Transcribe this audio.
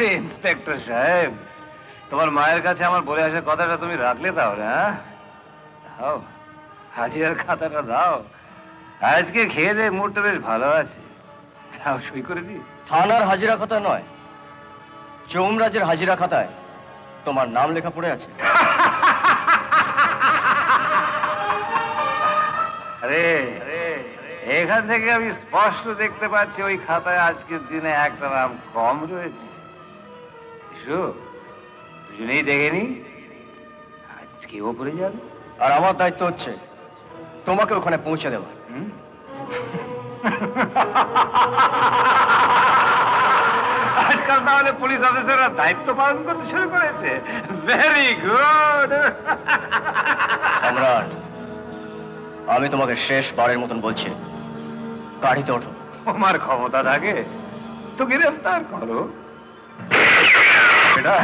আরে ইন্সপেক্টর সাহেব, তোমার মায়ের কাছে আমার বলে আসার কথাটা তুমি রাখলে তাহলে? হ্যাঁ, দাও হাজিরার খাতাটা দাও। আজকে খেয়ে দে, মুডটা বেশ ভালো আছে। দাও, সই করে দি। থানার হাজিরা খাতা নয়, যমরাজের হাজিরা খাতায় তোমার নাম লেখা পড়ে আছে। আরে এখান থেকে আমি স্পষ্ট দেখতে পাচ্ছি ওই খাতায় আজকের দিনে একটা নাম কম রয়েছে। দুজনেই দেখেনি, আজকে ওপরে যাবে। আর আমার দায়িত্ব হচ্ছে তোমাকে ওখানে পৌঁছে দেওয়া। আজকাল তাহলে পুলিশ অফিসাররা দায়িত্ব পালন করতে শুরু করেছে। Very good. সম্রাট, আমি তোমাকে শেষ বারের মতন বলছি, গাড়িতে ওঠো। তোমার ক্ষমতা থাকে তো গ্রেফতার করো। এটা